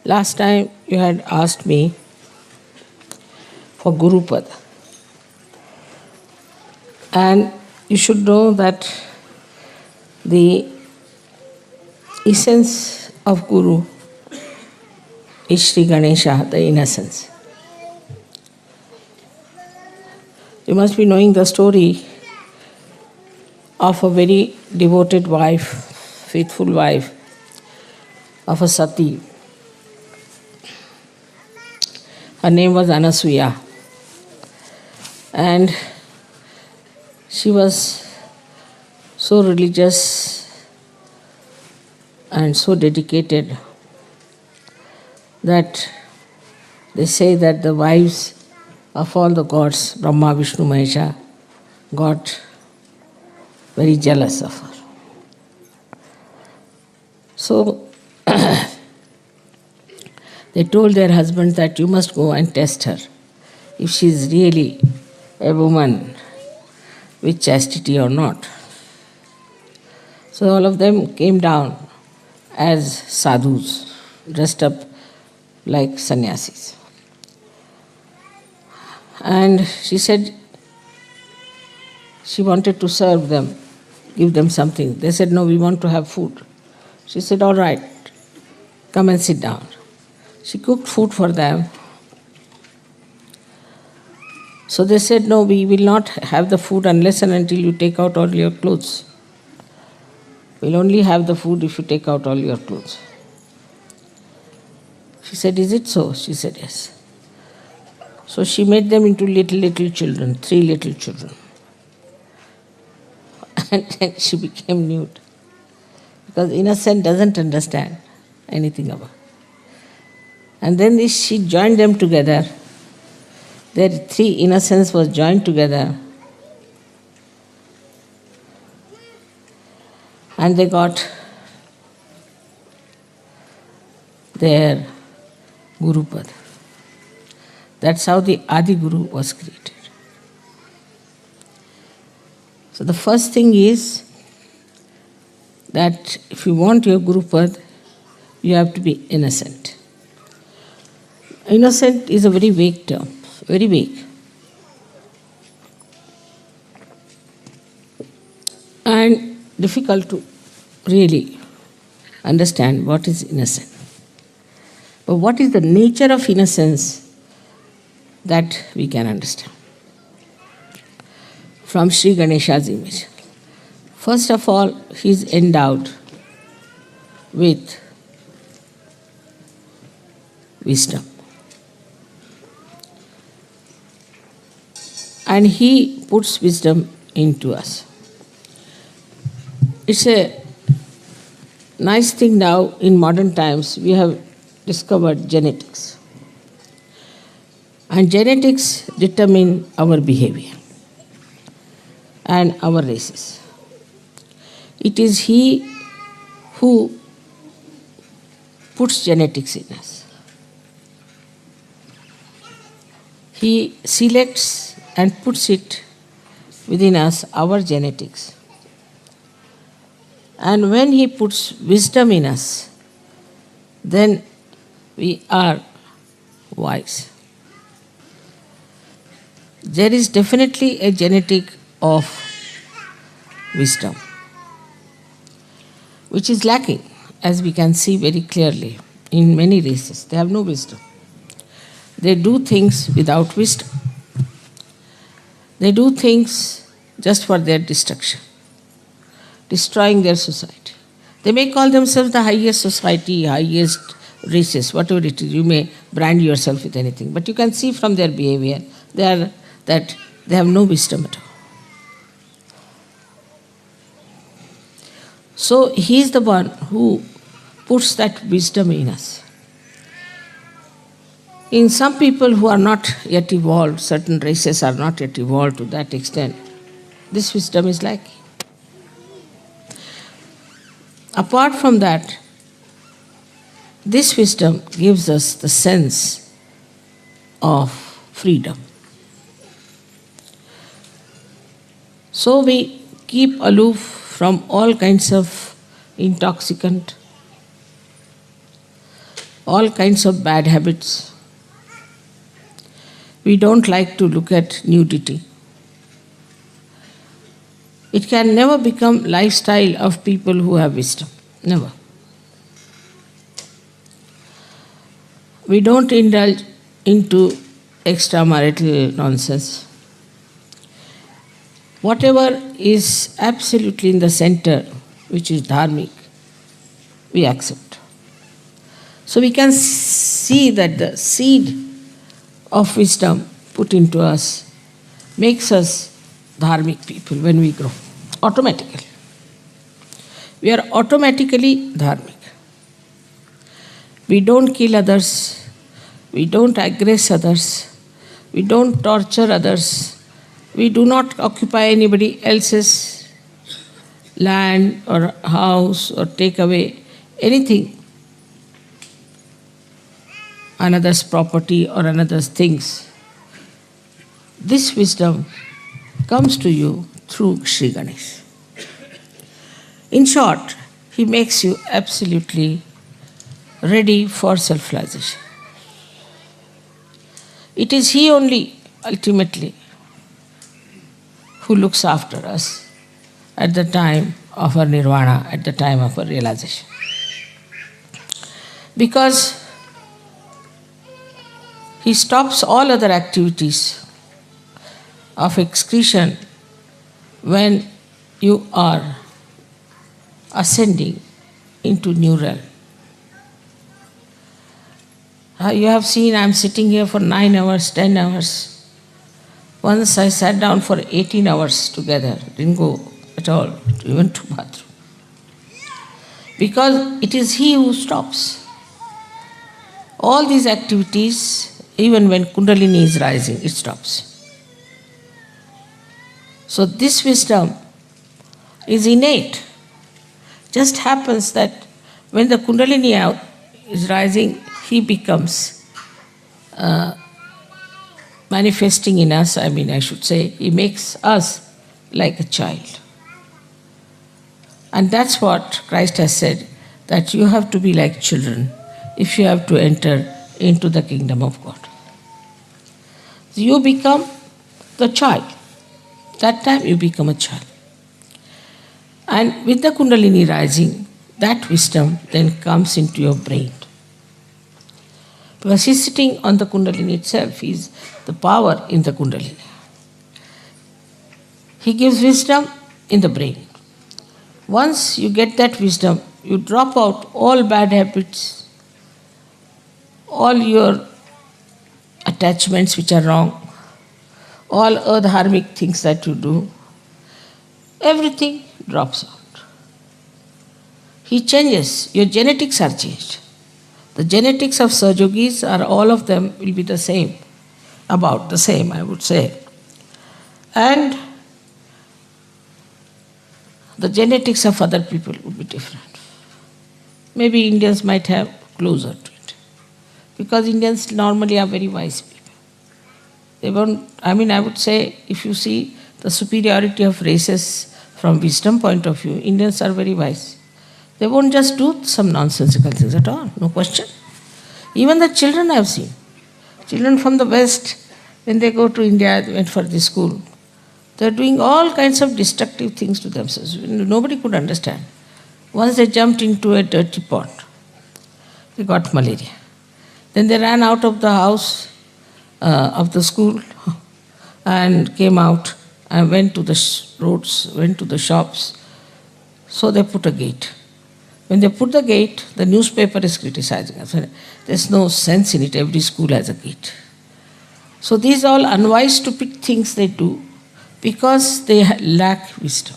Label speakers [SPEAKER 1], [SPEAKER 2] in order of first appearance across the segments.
[SPEAKER 1] Last time you had asked me for Gurupad. And you should know that the essence of Guru is Sri Ganesha, the innocence. You must be knowing the story of a very devoted wife, faithful wife of a Sati. Her name was Anasuya. And she was so religious and so dedicated that they say that the wives of all the gods, Brahma, Vishnu, Mahesha, got very jealous of her. So they told their husbands that you must go and test her if she is really a woman with chastity or not. So all of them came down as sadhus, dressed up like sannyasis. And she said she wanted to serve them, give them something. They said, no, we want to have food. She said, all right, come and sit down. She cooked food for them. So they said, no, we will not have the food unless and until you take out all your clothes. We'll only have the food if you take out all your clothes. She said, is it so? She said, yes. So she made them into little children, 3 little children. And then she became nude. Because innocent doesn't understand anything about it. And then she joined them together. Their 3 innocence was joined together. And they got their Gurupad. That's how the Adi Guru was created. So the first thing is that if you want your Gurupad, you have to be innocent. Innocent is a very vague term, very vague. And difficult to really understand what is innocent. But what is the nature of innocence that we can understand from Sri Ganesha's image. First of all, he is endowed with wisdom. And he puts wisdom into us. It's a nice thing now in modern times we have discovered genetics. And genetics determine our behavior and our races. It is he who puts genetics in us. He selects and puts it within us, our genetics. And when he puts wisdom in us, then we are wise. There is definitely a genetic of wisdom, which is lacking, as we can see very clearly in many races. They have no wisdom. They do things without wisdom. They do things just for their destruction, destroying their society. They may call themselves the highest society, highest races, whatever it is. You may brand yourself with anything, but you can see from their behavior that they have no wisdom at all. So he is the one who puts that wisdom in us. In some people who are not yet evolved, certain races are not yet evolved to that extent, this wisdom is lacking. Apart from that, this wisdom gives us the sense of freedom. So we keep aloof from all kinds of intoxicant. all kinds of bad habits. We don't like to look at nudity. It can never become lifestyle of people who have wisdom. Never. We don't indulge into extramarital nonsense. Whatever is absolutely in the center, which is dharmic, we accept. So we can see that the seed of wisdom put into us makes us dharmic people when we grow, automatically. We are automatically dharmic. We don't kill others, we don't aggress others, we don't torture others, we do not occupy anybody else's land or house or take away anything, another's property or another's things. This wisdom comes to you through Sri Ganesh. In short, he makes you absolutely ready for self-realization. It is he only, ultimately, who looks after us at the time of our nirvana, at the time of our realization. Because he stops all other activities of excretion when you are ascending into new realm. You have seen I am sitting here for 9 hours, 10 hours. Once I sat down for 18 hours together, didn't go at all, even to bathroom. Because it is he who stops. All these activities, even when Kundalini is rising, it stops. So this wisdom is innate. Just happens that when the Kundalini is rising, he becomes manifesting in us, I should say, he makes us like a child. And that's what Christ has said, that you have to be like children if you have to enter into the kingdom of God. So you become the child. That time you become a child. And with the Kundalini rising, that wisdom then comes into your brain. Because he's sitting on the Kundalini itself, he's the power in the Kundalini. He gives wisdom in the brain. Once you get that wisdom, you drop out all bad habits, all your attachments which are wrong, all adharmic things that you do, everything drops out. He changes, your genetics are changed. The genetics of Sahajogis are all of them will be the same, about the same, I would say. And the genetics of other people would be different. Maybe Indians might have closer to it. Because Indians normally are very wise people. They won't, I would say, if you see the superiority of races from wisdom point of view, Indians are very wise. They won't just do some nonsensical things at all, no question. Even the children I have seen. Children from the West, when they go to India, they went for this school, they are doing all kinds of destructive things to themselves. Nobody could understand. Once they jumped into a dirty pond, they got malaria. Then they ran out of the house, of the school, and came out and went to the roads, went to the shops. So they put a gate. When they put the gate, the newspaper is criticizing us. There's no sense in it. Every school has a gate. So these all unwise, stupid things they do because they lack wisdom.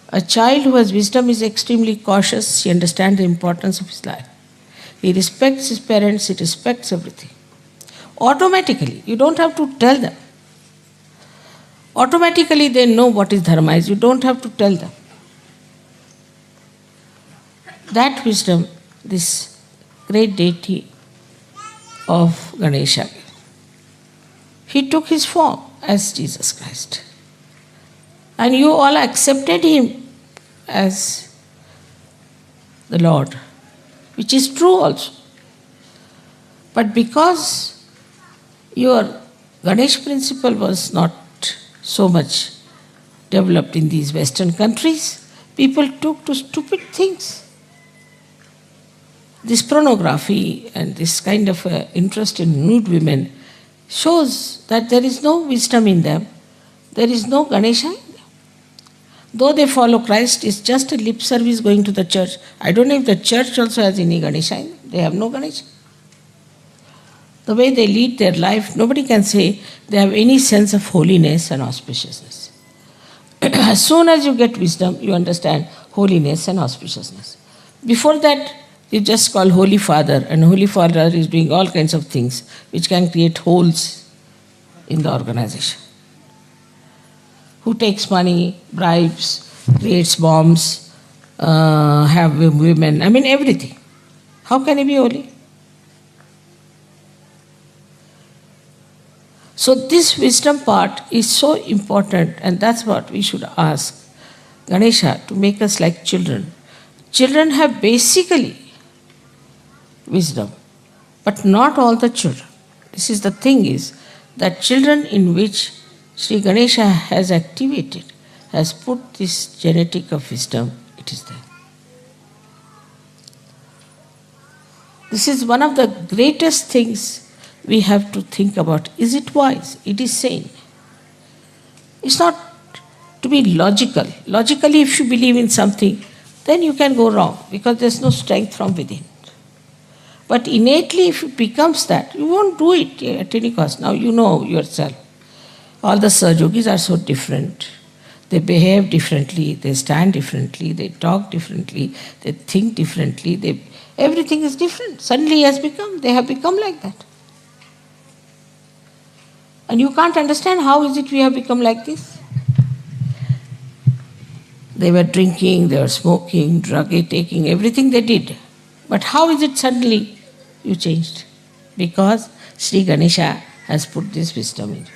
[SPEAKER 1] A child who has wisdom is extremely cautious. He understands the importance of his life. He respects his parents. He respects everything. Automatically, you don't have to tell them. Automatically, they know what is dharma is. You don't have to tell them. That wisdom, this great deity of Ganesha, he took his form as Jesus Christ. And you all accepted him as the Lord. which is true also. But because your Ganesh principle was not so much developed in these Western countries, people took to stupid things. This pornography and this kind of interest in nude women shows that there is no wisdom in them, there is no Ganesha in them. Though they follow Christ, it's just a lip service going to the church. I don't know if the church also has any Ganesha in them. They have no Ganesha. The way they lead their life, nobody can say they have any sense of holiness and auspiciousness. As soon as you get wisdom, you understand holiness and auspiciousness. Before that, you just call Holy Father, and Holy Father is doing all kinds of things which can create holes in the organization. Who takes money, bribes, creates bombs, have women, everything. How can he be holy? So this wisdom part is so important, and that's what we should ask Ganesha to make us like children. Children have basically wisdom, but not all the children. This is the thing is that children in which Sri Ganesha has activated, has put this genetic of wisdom, it is there. This is one of the greatest things we have to think about. Is it wise? It is sane. It's not to be logical. Logically, if you believe in something, then you can go wrong because there's no strength from within. But innately, if it becomes that, you won't do it at any cost. Now you know yourself. All the Sahajogis are so different. They behave differently, they stand differently, they talk differently, they think differently, everything is different. Suddenly they have become like that. And you can't understand how is it we have become like this. They were drinking, they were smoking, drug taking, everything they did. But how is it suddenly you changed? Because Sri Ganesha has put this wisdom in you.